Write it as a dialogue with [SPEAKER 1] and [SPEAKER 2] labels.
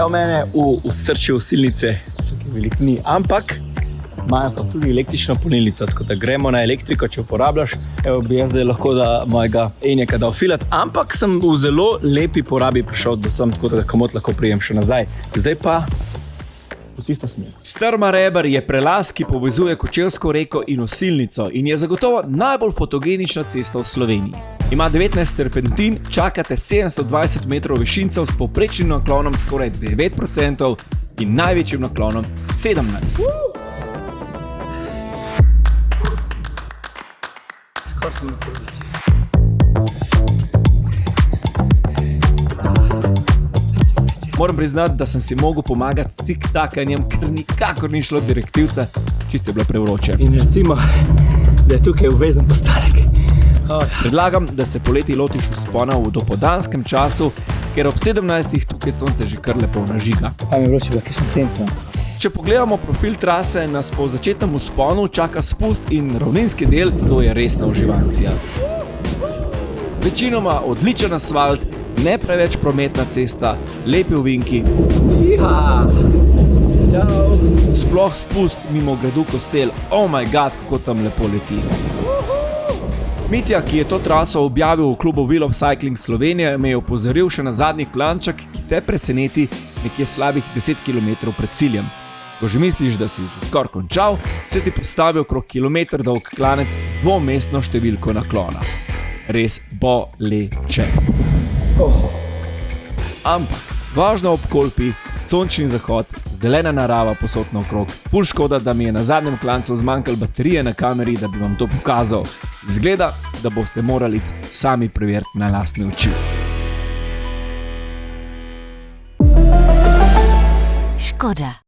[SPEAKER 1] Evo mene v srčju osilnice, veliko ni, ampak imajo pa tudi električno polnilnico, tako da gremo na elektriko, če uporabljaš. Evo bi jaz zdaj lahko da mojega Enjaka dal filat, ampak sem v zelo lepi porabi prišel do sem, tako da komot lahko prijem še nazaj. Zdaj pa v tisto smer. Strma Reber je prelaz, ki povezuje Kočevsko reko in osilnico in je zagotovo najbolj fotogenična cesta v Sloveniji. Ima 19 terpentin, čakate 720 metrov višincev s povprečnim naklonom skoraj 9% in največjim naklonom 17%. Skoraj sem na poziciji. Moram priznati, da sem si mogel pomagati s cikcakanjem, ker nikakor ni šlo direktivca, čisto je bila prevroče. In recimo, da je tukaj obvezen postarek. Predlagam, da se poleti lotiš vzpona v dopoldanskem času, ker ob 17. tukaj sonce že kar lepo nažiga. Tam je vroče bila kakšna senca. Če pogledamo profil trase, nas po začetnem vzponu čaka spust in ravninski del, to je resna uživancija. Večinoma odličen asfalt, ne preveč prometna cesta, lepi ovinki. Iha! Čau! Sploh spust mimo gradu Kostel, oh my god, kako tam lepo leti. Mitja, ki je to traso objavil v klubu Wheel of Cycling Slovenije, me je opozoril še na zadnji klanček, ki te preseneti nekje slabih 10 km pred ciljem. Ko že misliš, da si že skoraj končal, se ti postavi okrog kilometer dolg klanec z dvomestno številko naklona. Res boleče. Ampak važno ob Kolpi, sončni zahod, zelena narava posod naokrog. Ful škoda, da mi je na zadnjem klancu zmanjkalo baterije na kameri, da bi vam to pokazal. Zgleda, da boste morali sami preveriti na lastne oči.
[SPEAKER 2] Škoda.